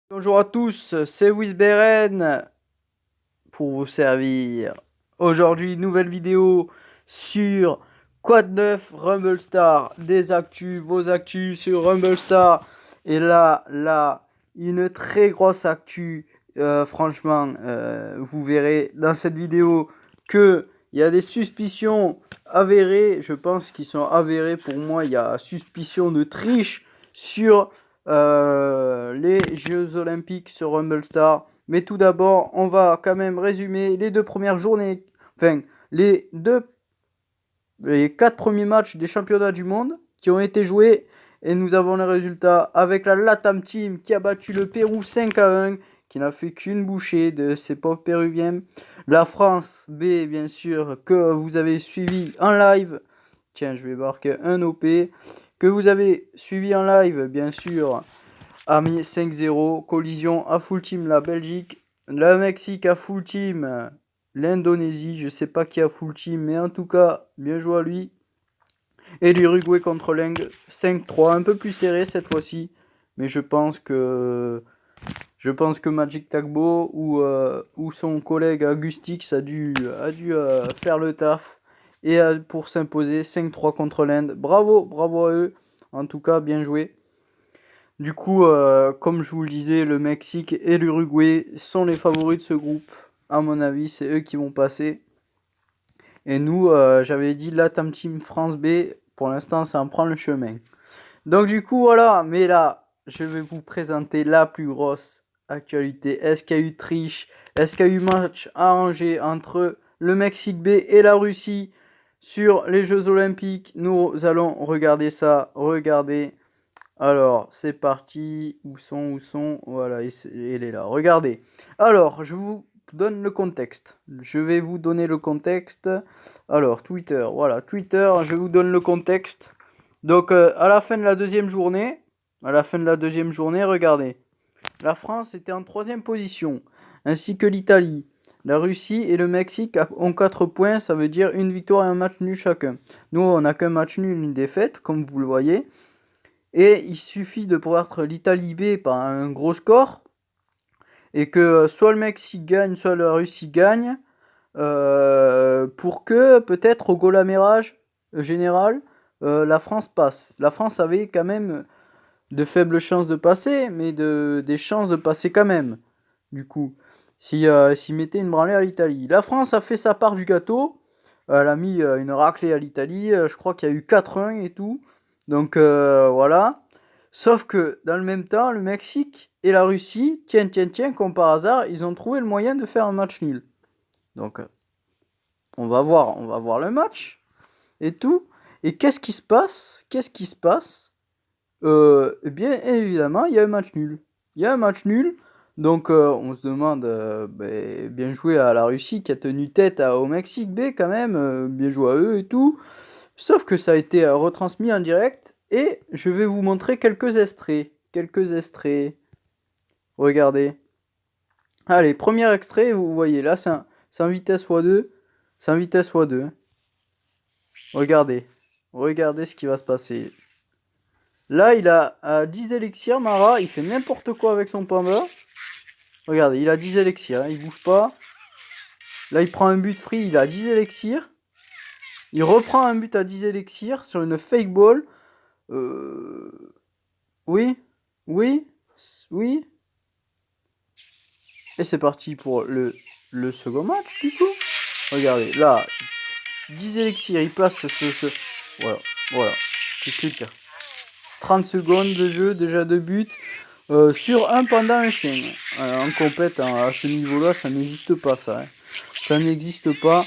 Bonjour à tous, c'est Wisberen pour vous servir. Aujourd'hui, nouvelle vidéo sur Quad 9 Rumble Star, des actus, vos actus sur Rumble Star. Et là, une très grosse actu. Franchement, vous verrez dans cette vidéo que il y a des suspicions avérées. Je pense qu'ils sont avérées. Pour moi, il y a suspicion de triche sur les Jeux Olympiques sur Rumble Star. Mais tout d'abord, on va quand même résumer les deux premières journées, enfin les 4 premiers matchs des championnats du monde qui ont été joués. Et nous avons les résultats avec la Latam Team qui a battu le Pérou 5-1, qui n'a fait qu'une bouchée de ces pauvres Péruviens. La France B, bien sûr, que vous avez suivi en live. Tiens, je vais marquer un OP. Que vous avez suivi en live, bien sûr, a mis 5-0. Collision à full team la Belgique. Le Mexique à full team l'Indonésie. Je sais pas qui a full team, mais en tout cas, bien joué à lui. Et l'Uruguay contre l'Inde 5-3. Un peu plus serré cette fois-ci. Mais je pense que Magic Tagbo ou son collègue Agustix a dû faire le taf et pour s'imposer 5-3 contre l'Inde. Bravo à eux. En tout cas, bien joué. Du coup, comme je vous le disais, le Mexique et l'Uruguay sont les favoris de ce groupe. À mon avis, c'est eux qui vont passer. Et nous, j'avais dit la Tam Team France B. Pour l'instant, ça en prend le chemin. Donc du coup, voilà. Mais là, je vais vous présenter la plus grosse actualité. Est-ce qu'il y a eu triche? Est-ce qu'il y a eu match arrangé entre le Mexique B et la Russie sur les Jeux Olympiques? Nous allons regarder ça. Regardez. Alors, c'est parti. Où sont? Voilà, il est là. Regardez. Alors, je vous donne le contexte. Je vais vous donner le contexte. Alors, Twitter. Voilà, Twitter, je vous donne le contexte. Donc, à la fin de la deuxième journée, regardez. La France était en 3e position, ainsi que l'Italie. La Russie et le Mexique ont 4 points, ça veut dire une victoire et un match nul chacun. Nous, on n'a qu'un match nul, une défaite, comme vous le voyez. Et il suffit de battre l'Italie B par un gros score, et que soit le Mexique gagne, soit la Russie gagne, pour que peut-être au goal average général, la France passe. La France avait quand même de faibles chances de passer, mais des chances de passer quand même. Du coup, s'il mettait une branlée à l'Italie. La France a fait sa part du gâteau. Elle a mis une raclée à l'Italie. Je crois qu'il y a eu 4-1 et tout. Donc voilà. Sauf que dans le même temps, le Mexique et la Russie, tiens, comme par hasard, ils ont trouvé le moyen de faire un match nul. Donc on va voir le match et tout. Et qu'est-ce qui se passe? Eh bien, évidemment, il y a un match nul. Donc on se demande, bien joué à la Russie qui a tenu tête au Mexique B quand même, bien joué à eux et tout. Sauf que ça a été retransmis en direct et je vais vous montrer quelques extraits. Regardez. Allez, premier extrait, vous voyez là, c'est en vitesse x2. Regardez. Regardez ce qui va se passer. Là, il a 10 élixirs, Mara. Il fait n'importe quoi avec son panda. Regardez, il a 10 élixirs. Hein, il bouge pas. Là, il prend un but free. Il a 10 élixirs. Il reprend un but à 10 élixirs sur une fake ball. Oui. Et c'est parti pour le second match, du coup. Regardez, là, 10 élixirs. Il place ce. Voilà. Que dire. 30 secondes de jeu, déjà 2 buts. Sur un panda, un chien. En compète, à ce niveau-là, ça n'existe pas, ça. Hein. Ça n'existe pas.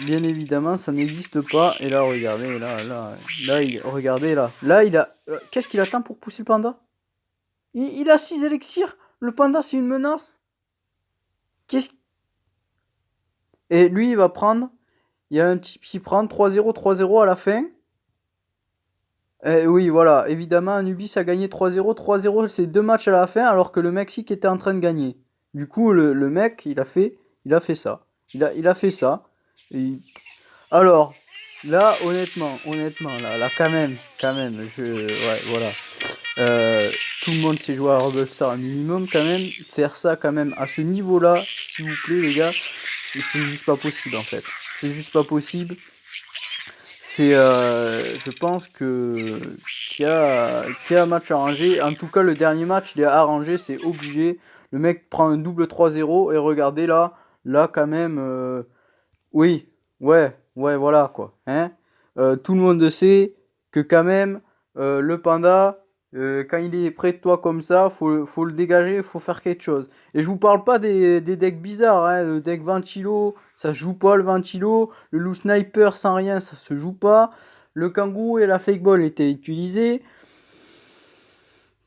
Bien évidemment, ça n'existe pas. Et là, regardez, regardez, là. Là, il a... qu'est-ce qu'il attend pour pousser le panda? Il a 6 élixirs. Le panda, c'est une menace. Et lui, il va prendre... Il y a un type qui prend 3-0, 3-0 à la fin. Oui, voilà. Évidemment, Anubis a gagné 3-0. 3-0, c'est 2 matchs à la fin, alors que le Mexique était en train de gagner. Du coup, le mec, il a fait ça. Il a fait ça. Et... Alors, là, honnêtement, là, quand même, ouais, voilà. tout le monde sait jouer à Rebelstar un minimum quand même. Faire ça quand même à ce niveau-là, s'il vous plaît les gars, c'est juste pas possible en fait. C'est juste pas possible. Je pense qu'il y a un match arrangé. En tout cas, le dernier match, il est arrangé, c'est obligé. Le mec prend un double 3-0 et regardez là quand même, oui, ouais, voilà quoi. Hein. Tout le monde sait que quand même, le panda, quand il est près de toi comme ça, faut le dégager, faut faire quelque chose. Et je vous parle pas des decks bizarres, hein. Le deck ventilo, ça se joue pas le ventilo. Le loup sniper sans rien, ça se joue pas. Le kangourou et la fake ball étaient utilisés.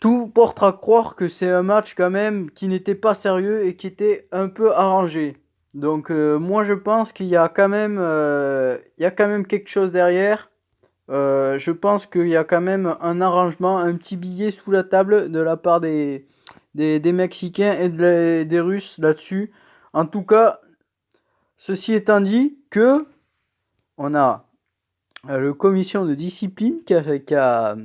Tout porte à croire que c'est un match quand même qui n'était pas sérieux et qui était un peu arrangé. Donc moi je pense qu'il y a quand même, quelque chose derrière. Je pense qu'il y a quand même un arrangement, un petit billet sous la table de la part des Mexicains et des Russes là-dessus. En tout cas, ceci étant dit, que on a le commission de discipline qui a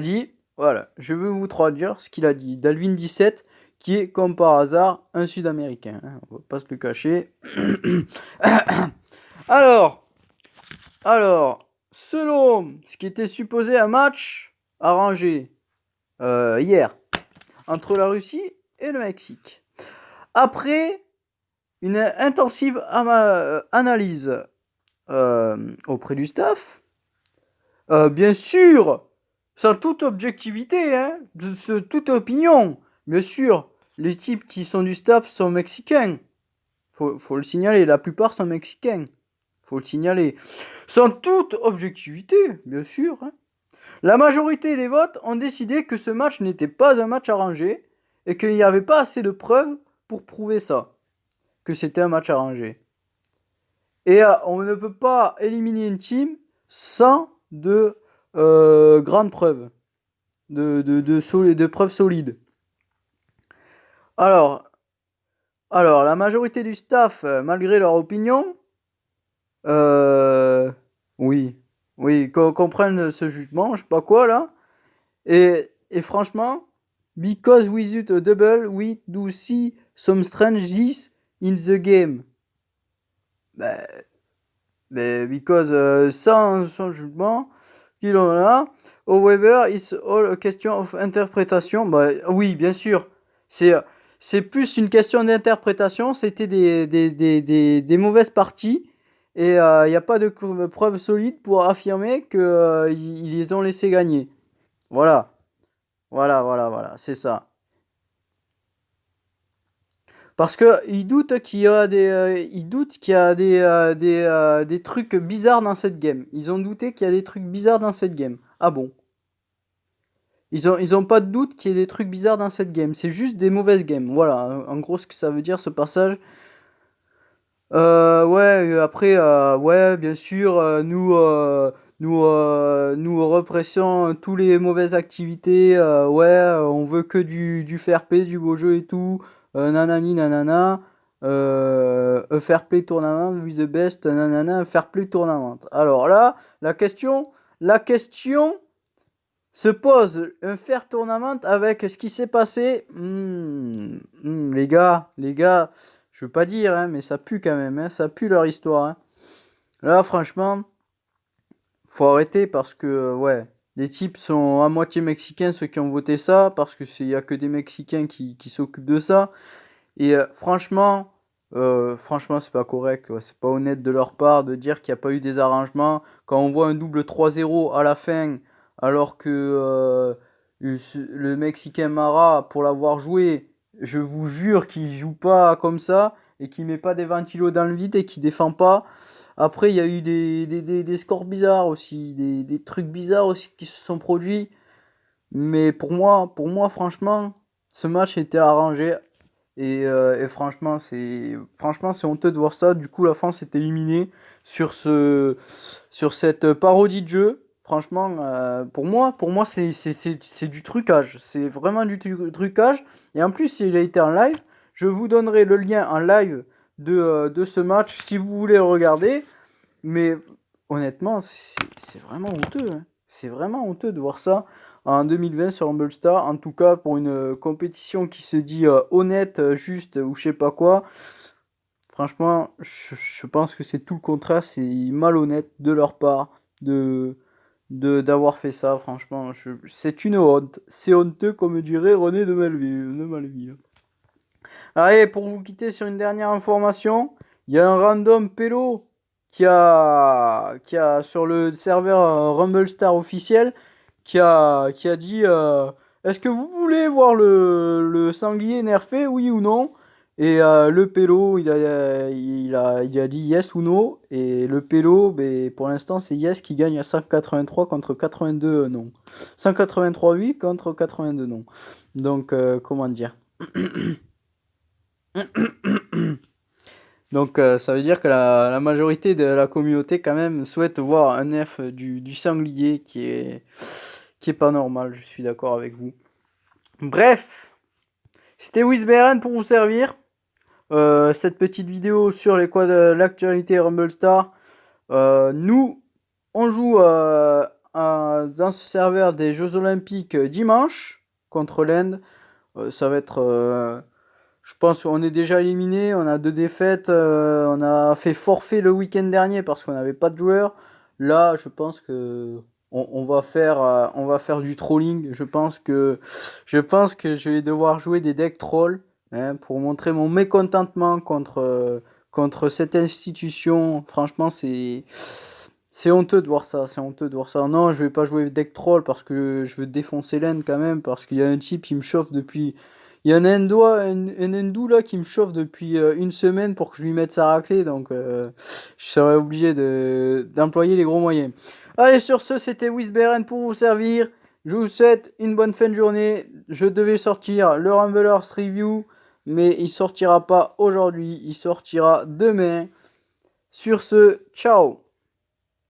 dit, voilà, je veux vous traduire ce qu'il a dit. Dalvin 17, qui est comme par hasard un Sud-Américain. Hein, on va pas se le cacher. Alors, selon ce qui était supposé un match arrangé hier entre la Russie et le Mexique. Après une intensive analyse auprès du staff, bien sûr, sans toute objectivité, hein, toute opinion, bien sûr, les types qui sont du staff sont mexicains. Faut le signaler, la plupart sont mexicains. Faut le signaler. Sans toute objectivité, bien sûr. Hein. La majorité des votes ont décidé que ce match n'était pas un match arrangé et qu'il n'y avait pas assez de preuves pour prouver ça, que c'était un match arrangé. Et on ne peut pas éliminer une team sans de grandes preuves, de preuves solides. Alors, la majorité du staff, malgré leur opinion, oui, qu'on comprenne ce jugement, je sais pas quoi là. Et franchement, because without a double, we do see some strangeness in the game. Because sans jugement, qu'il en a. However, it's all a question of interpretation. Oui, bien sûr. C'est plus une question d'interprétation. C'était des mauvaises parties. Et il n'y a pas de preuves solides pour affirmer qu'ils les ont laissés gagner. Voilà. C'est ça. Parce que ils doutent qu'il y a des trucs bizarres dans cette game. Ils ont douté qu'il y a des trucs bizarres dans cette game. Ah bon? Ils ont pas de doute qu'il y ait des trucs bizarres dans cette game. C'est juste des mauvaises games. Voilà, en gros ce que ça veut dire ce passage. Après, ouais, bien sûr, nous repressions tous les mauvaises activités. On veut que du fair play, du beau jeu et tout. Nanani, nanana. A fair play tournament with the best, nanana, a fair play tournament. Alors là, la question se pose, un fair tournament avec ce qui s'est passé. Les gars, je veux pas dire, hein, mais ça pue quand même, hein, ça pue leur histoire. Hein. Là, franchement, faut arrêter parce que, ouais, les types sont à moitié mexicains, ceux qui ont voté ça, parce que y a que des Mexicains qui s'occupent de ça. Et franchement, c'est pas correct, ouais, c'est pas honnête de leur part de dire qu'il n'y a pas eu des arrangements. Quand on voit un double 3-0 à la fin, alors que le Mexicain Mara, pour l'avoir joué, je vous jure qu'il joue pas comme ça et qu'il met pas des ventilos dans le vide et qu'il défend pas. Après, il y a eu des scores bizarres aussi, des trucs bizarres aussi qui se sont produits. Mais pour moi, franchement, ce match était arrangé. Et franchement, c'est honteux de voir ça. Du coup, la France est éliminée sur cette parodie de jeu. Franchement, pour moi, c'est du trucage. C'est vraiment du trucage. Et en plus, il a été en live. Je vous donnerai le lien en live de ce match si vous voulez le regarder. Mais honnêtement, c'est vraiment honteux. Hein. C'est vraiment honteux de voir ça. en 2020 sur Rumble Star. En tout cas, pour une compétition qui se dit honnête, juste ou je sais pas quoi. Franchement, je pense que c'est tout le contraire, c'est malhonnête de leur part d'avoir fait ça. Franchement, c'est une honte. C'est honteux, comme dirait René de Malville. Allez, pour vous quitter sur une dernière information, il y a un random pélo qui a sur le serveur Rumble Star officiel qui a dit est-ce que vous voulez voir le sanglier nerfé, oui ou non? Et le pélo, il a dit yes ou no. Et le pélo, ben, pour l'instant, c'est yes qui gagne à 183 contre 82 non. 183 oui contre 82 non. Donc, comment dire? Donc ça veut dire que la majorité de la communauté quand même souhaite voir un nerf du sanglier qui est pas normal, je suis d'accord avec vous. Bref, c'était Wisberen pour vous servir. Cette petite vidéo sur les quoi de l'actualité Rumble Star. Nous, on joue dans ce serveur des Jeux Olympiques dimanche contre l'Inde. Ça va être... je pense qu'on est déjà éliminé, on a 2 défaites, on a fait forfait le week-end dernier parce qu'on n'avait pas de joueurs. Là, je pense que on va faire du trolling. Je pense que je vais devoir jouer des decks trolls hein, pour montrer mon mécontentement contre cette institution. Franchement, c'est honteux de voir ça, c'est honteux de voir ça. Non, je vais pas jouer deck troll parce que je veux défoncer l'Inde quand même parce qu'il y a un type qui me chauffe depuis. Il y a un hindou là qui me chauffe depuis une semaine pour que je lui mette sa raclée, donc je serais obligé d'employer les gros moyens. Allez, sur ce, c'était Wisberen pour vous servir. Je vous souhaite une bonne fin de journée. Je devais sortir le Rumblers Review, mais il sortira pas aujourd'hui, il sortira demain. Sur ce, ciao!